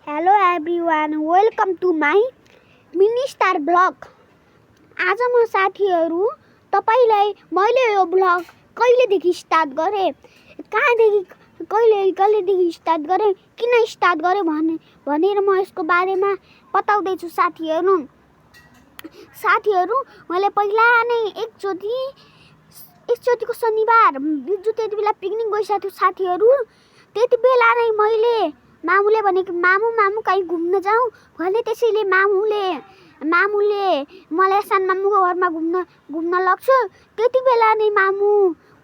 Hello everyone, welcome to my mini star blog. आज म साथीहरू तपाईलाई मैले यो ब्लग कहिलेदेखि स्टार्ट गरेँ, कहाँदेखि कहिलेदेखि स्टार्ट गरेँ, किन स्टार्ट गरेँ भनेर म यसको बारेमा बताउँदैछु साथीहरू। मैले पहिला नै एकचोटिको शनिबार बिजु त्यति बेला पिकनिक गइसकेको थियो साथीहरू। त्यति बेला नै मैले मामुले भनेको मामु कहीँ घुम्न जाउँ भने, त्यसैले मामुले मलाई सानो मामुको घरमा घुम्न लग्छु। त्यति बेला नै मामु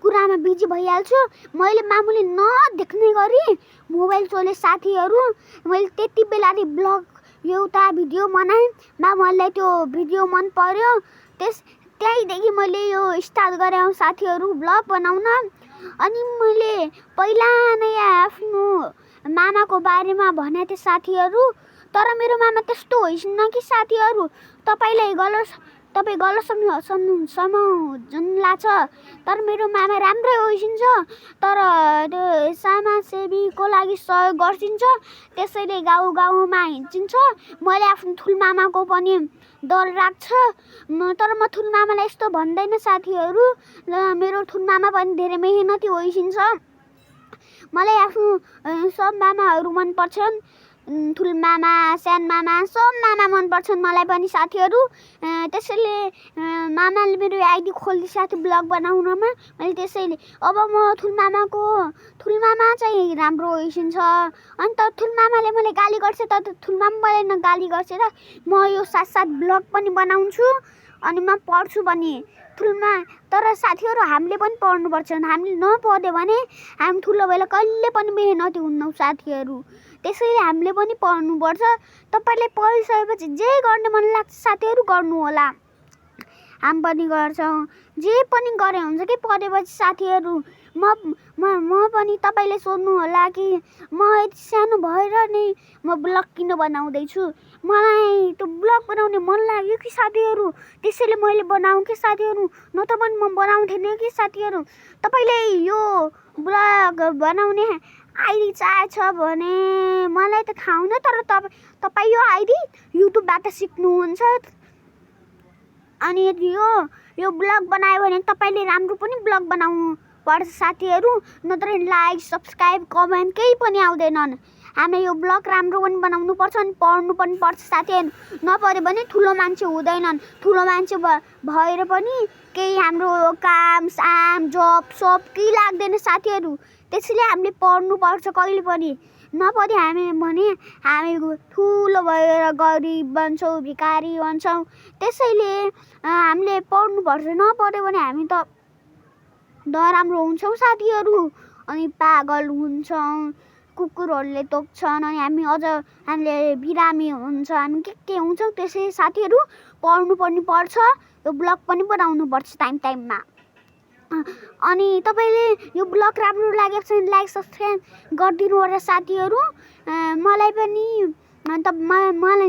कुरामा बिजी भइहाल्छु। मैले मामुले नदेख्ने गरी मोबाइल चोले साथीहरू। मैले त्यति बेला नै ब्लग एउटा भिडियो बनाएँ। मामुलाई त्यो भिडियो मन पर्यो। त्यहीदेखि मैले यो स्टार्ट गरेँ साथीहरू ब्लग बनाउन। अनि मैले पहिला नै आफ्नो मामाको बारेमा भनेको थिएँ साथीहरू, तर मेरो मामा त्यस्तो होइन कि साथीहरू। तपाईँ गलत सम्झनु लाग्छ, तर मेरो मामा राम्रै होइसिन्छ। तर त्यो समाजसेवीको लागि सहयोग गर्छिन्छ, त्यसैले गाउँमा हिँड्छिन्छ। मैले आफ्नो ठुल मामाको पनि डर लाग्छ, तर म ठुल मामालाई यस्तो भन्दैन साथीहरू। मेरो ठुल मामा पनि धेरै मेहनती होइसिन्छ। मलाई आफ्नो सब मामाहरू मनपर्छन्, ठुल मामा, सानो मामा, सब मामा मनपर्छन् मलाई पनि साथीहरू। त्यसैले मामाले मेरो आइडी खोलिदिएको थियो ब्लग बनाउनमा। मैले त्यसैले अब म ठुल मामा चाहिँ राम्रो होइसिन्छ। अनि त ठुल मामाले मलाई गाली गर्छ, तर ठुल मामाले गाली गर्छ र म यो साथ ब्लग पनि बनाउँछु अनि म पढ्छु पनि तर साथीहरू हामीले पनि पढ्नुपर्छ। हामीले नपढ्यो भने हामी ठुलो भएर कहिले पनि मेहनती हुन्नौँ साथीहरू। त्यसैले हामीले पनि पढ्नुपर्छ। तपाईँले पढिसकेपछि जे गर्ने मन लाग्छ साथीहरू गर्नु होला। हामी पनि गर्छौँ, जे पनि गरे हुन्छ कि पढेपछि साथीहरू। म पनि तपाईँले सोध्नु होला कि म यति सानो भएर नै म ब्लग किन बनाउँदैछु। मलाई त्यो ब्लग बनाउने मन लाग्यो कि साथीहरू, त्यसैले मैले बनाउँ कि साथीहरू, नत्र पनि म बनाउँथेन कि साथीहरू। तपाईँले यो ब्लग बनाउने आइडी चाहिएछ भने मलाई त थाहा हुन्न, तर तपाईँ यो आइडी युट्युबबाट सिक्नुहुन्छ। अनि यो ब्लग बनायो भने तपाईँले राम्रो पनि ब्लग बनाउनु पर्छ साथीहरू, नत्र लाइक, सब्सक्राइब, कमेन्ट केही पनि आउँदैनन्। हामीले यो ब्लग राम्रो पनि बनाउनु पर्छ अनि पढ्नु पनि पर्छ साथीहरू। नपढ्यो भने ठुलो मान्छे हुँदैनन्। ठुलो मान्छे भएर पनि केही हाम्रो काम जब केही लाग्दैन साथीहरू। त्यसैले हामीले पढ्नुपर्छ कहिले पनि। नपढ्यो भने हामी ठुलो भएर गरिब बन्छौँ, भिखारी बन्छौँ। त्यसैले हामीले पढ्नुपर्छ। नपढ्यो भने हामी त नराम्रो हुन्छौँ साथीहरू, अनि पागल हुन्छौँ, कुकुरहरूले टोक्छन्, अनि हामीले बिरामी हुन्छ, हामी के हुन्छौँ। त्यसै साथीहरू पढ्नु पनि पर्छ, यो ब्लग पनि बनाउनुपर्छ टाइममा। अनि तपाईँले यो ब्लग राम्रो लागेको छ भने लाइक, सब्सक्राइब गरिदिनु होला साथीहरू। मलाई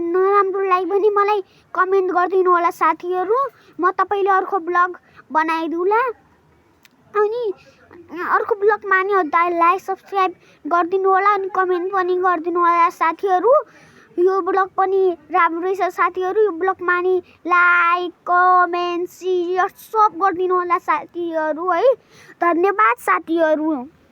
नराम्रो लाग्यो भने मलाई कमेन्ट गरिदिनु होला साथीहरू। म तपाईँले अर्को ब्लग बनाइदिउँला। अनि अर्को ब्लगमा नि लाइक, सब्सक्राइब गरिदिनु होला अनि कमेन्ट पनि गरिदिनु होला साथीहरू। यो ब्लग पनि राम्रै छ साथीहरू। यो ब्लगमा नि लाइक, कमेन्ट, सेयर सब गरिदिनु होला साथीहरू है। धन्यवाद साथीहरू।